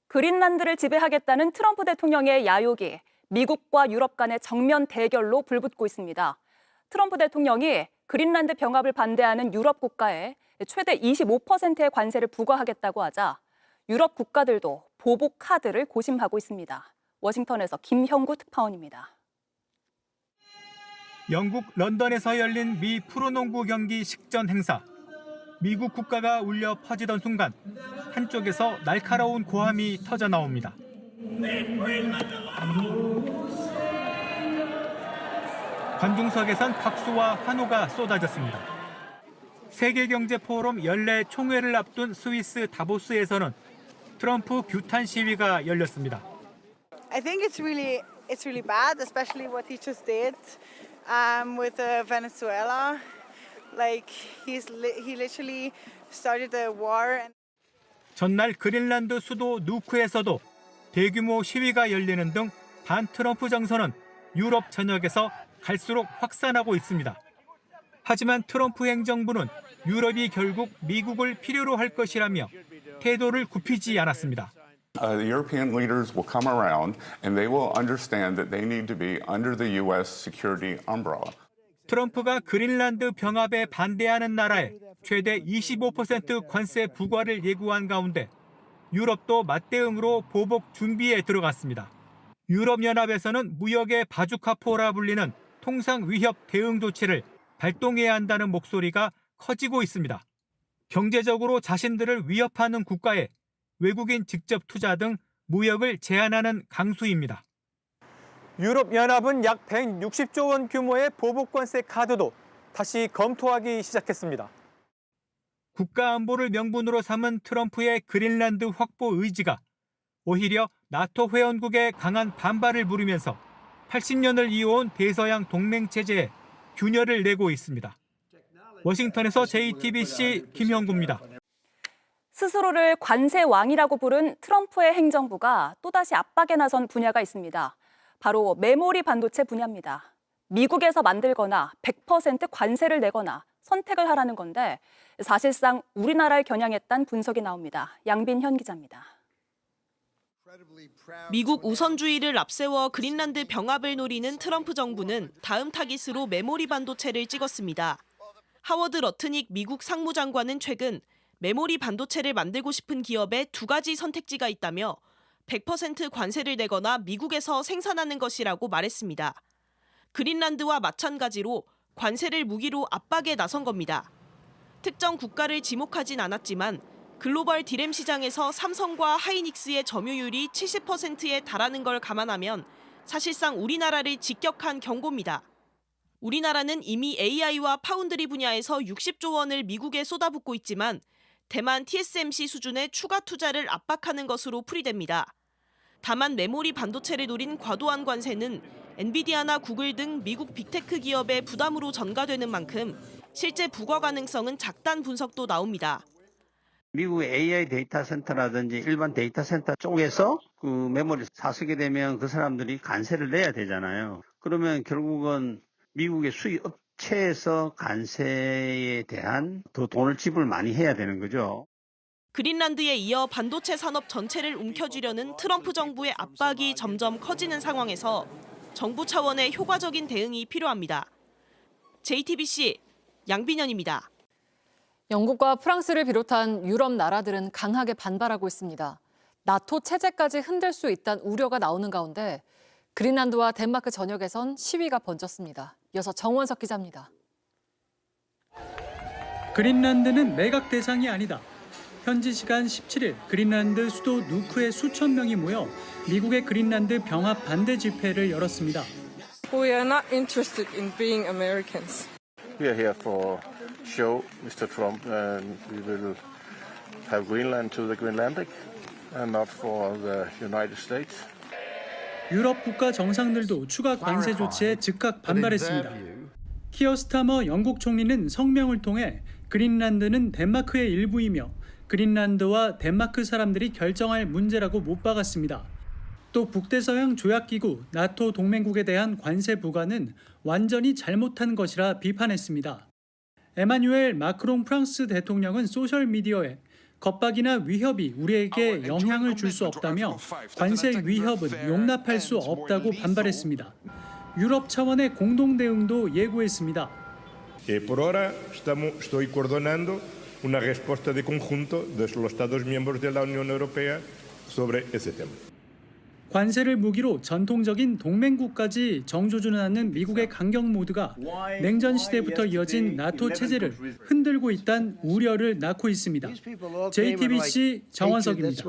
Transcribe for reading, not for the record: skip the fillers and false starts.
그린란드를 지배하겠다는 트럼프 대통령의 야욕이 미국과 유럽 간의 정면 대결로 불붙고 있습니다. 트럼프 대통령이 그린란드 병합을 반대하는 유럽 국가에 최대 25%의 관세를 부과하겠다고 하자 유럽 국가들도 보복 카드를 고심하고 있습니다. 워싱턴에서 김형구 특파원입니다. 영국 런던에서 열린 미 프로농구 경기 식전 행사. 미국 국가가 울려 퍼지던 순간 한쪽에서 날카로운 고함이 터져 나옵니다. 관중석에선 박수와 환호가 쏟아졌습니다. 세계경제포럼 연례 총회를 앞둔 스위스 다보스에서는 트럼프 규탄 시위가 열렸습니다. I think it's really bad, especially what he just did with Venezuela. Like he literally started a war. 전날 그린란드 수도 누크에서도 대규모 시위가 열리는 등 반트럼프 정서는 유럽 전역에서 갈수록 확산하고 있습니다. 하지만 트럼프 행정부는 유럽이 결국 미국을 필요로 할 것이라며 태도를 굽히지 않았습니다. The European leaders will come around and they will understand that they need to be under the U.S. security umbrella. 트럼프가 그린란드 병합에 반대하는 나라에 최대 25% 관세 부과를 예고한 가운데 유럽도 맞대응으로 보복 준비에 들어갔습니다. 유럽연합에서는 무역의 바주카포라 불리는 통상 위협 대응 조치를 발동해야 한다는 목소리가 커지고 있습니다. 경제적으로 자신들을 위협하는 국가에 외국인 직접 투자 등 무역을 제한하는 강수입니다. 유럽연합은 약 160조 원 규모의 보복관세 카드도 다시 검토하기 시작했습니다. 국가안보를 명분으로 삼은 트럼프의 그린란드 확보 의지가 오히려 나토 회원국의 강한 반발을 부르면서 80년을 이어온 대서양 동맹체제에 균열을 내고 있습니다. 워싱턴에서 JTBC 김형구입니다. 스스로를 관세왕이라고 부른 트럼프의 행정부가 또다시 압박에 나선 분야가 있습니다. 바로 메모리 반도체 분야입니다. 미국에서 만들거나 100% 관세를 내거나 선택을 하라는 건데 사실상 우리나라를 겨냥했다는 분석이 나옵니다. 양빈현 기자입니다. 미국 우선주의를 앞세워 그린란드 병합을 노리는 트럼프 정부는 다음 타깃으로 메모리 반도체를 찍었습니다. 하워드 러트닉 미국 상무장관은 최근 메모리 반도체를 만들고 싶은 기업에 두 가지 선택지가 있다며 100% 관세를 내거나 미국에서 생산하는 것이라고 말했습니다. 그린란드와 마찬가지로 관세를 무기로 압박에 나선 겁니다. 특정 국가를 지목하진 않았지만 글로벌 디램 시장에서 삼성과 하이닉스의 점유율이 70%에 달하는 걸 감안하면 사실상 우리나라를 직격한 경고입니다. 우리나라는 이미 AI와 파운드리 분야에서 60조 원을 미국에 쏟아붓고 있지만 대만 TSMC 수준의 추가 투자를 압박하는 것으로 풀이됩니다. 다만 메모리 반도체를 노린 과도한 관세는 엔비디아나 구글 등 미국 빅테크 기업의 부담으로 전가되는 만큼 실제 부과 가능성은 작다는 분석도 나옵니다. 미국의 AI 데이터 센터라든지 일반 데이터 센터 쪽에서 그 메모리 사쓰게 되면 그 사람들이 관세를 내야 되잖아요. 그러면 결국은 미국의 수입 업체에서 관세에 대한 더 돈을 지불 많이 해야 되는 거죠. 그린란드에 이어 반도체 산업 전체를 움켜쥐려는 트럼프 정부의 압박이 점점 커지는 상황에서 정부 차원의 효과적인 대응이 필요합니다. JTBC 양빈현입니다. 영국과 프랑스를 비롯한 유럽 나라들은 강하게 반발하고 있습니다. 나토 체제까지 흔들 수 있다는 우려가 나오는 가운데 그린란드와 덴마크 전역에선 시위가 번졌습니다. 이어서 정원석 기자입니다. 그린란드는 매각 대상이 아니다. 현지 시간 17일 그린란드 수도 누크에 수천 명이 모여 미국의 그린란드 병합 반대 집회를 열었습니다. We are not interested in being Americans. We are here for show Mr. Trump and we will have Greenland to the Greenlandic and not for the United States. 유럽 국가 정상들도 추가 관세 조치에 즉각 반발했습니다. 키어 스타머 영국 총리는 성명을 통해 그린란드는 덴마크의 일부이며 그린란드와 덴마크 사람들이 결정할 문제라고 못 박았습니다. 또 북대서양 조약기구 나토 동맹국에 대한 관세 부과는 완전히 잘못한 것이라 비판했습니다. 에마뉴엘 마크롱 프랑스 대통령은 소셜미디어에 겁박이나 위협이 우리에게 영향을 줄 수 없다며 관세 위협은 용납할 수 없다고 반발했습니다. 유럽 차원의 공동 대응도 예고했습니다. Por ahora estoy coordonando una respuesta de conjunto de los Estados miembros de la Unión Europea sobre ese tema. 관세를 무기로 전통적인 동맹국까지 정조준하는 미국의 강경 모드가 냉전 시대부터 이어진 나토 체제를 흔들고 있다는 우려를 낳고 있습니다. JTBC 정원석입니다.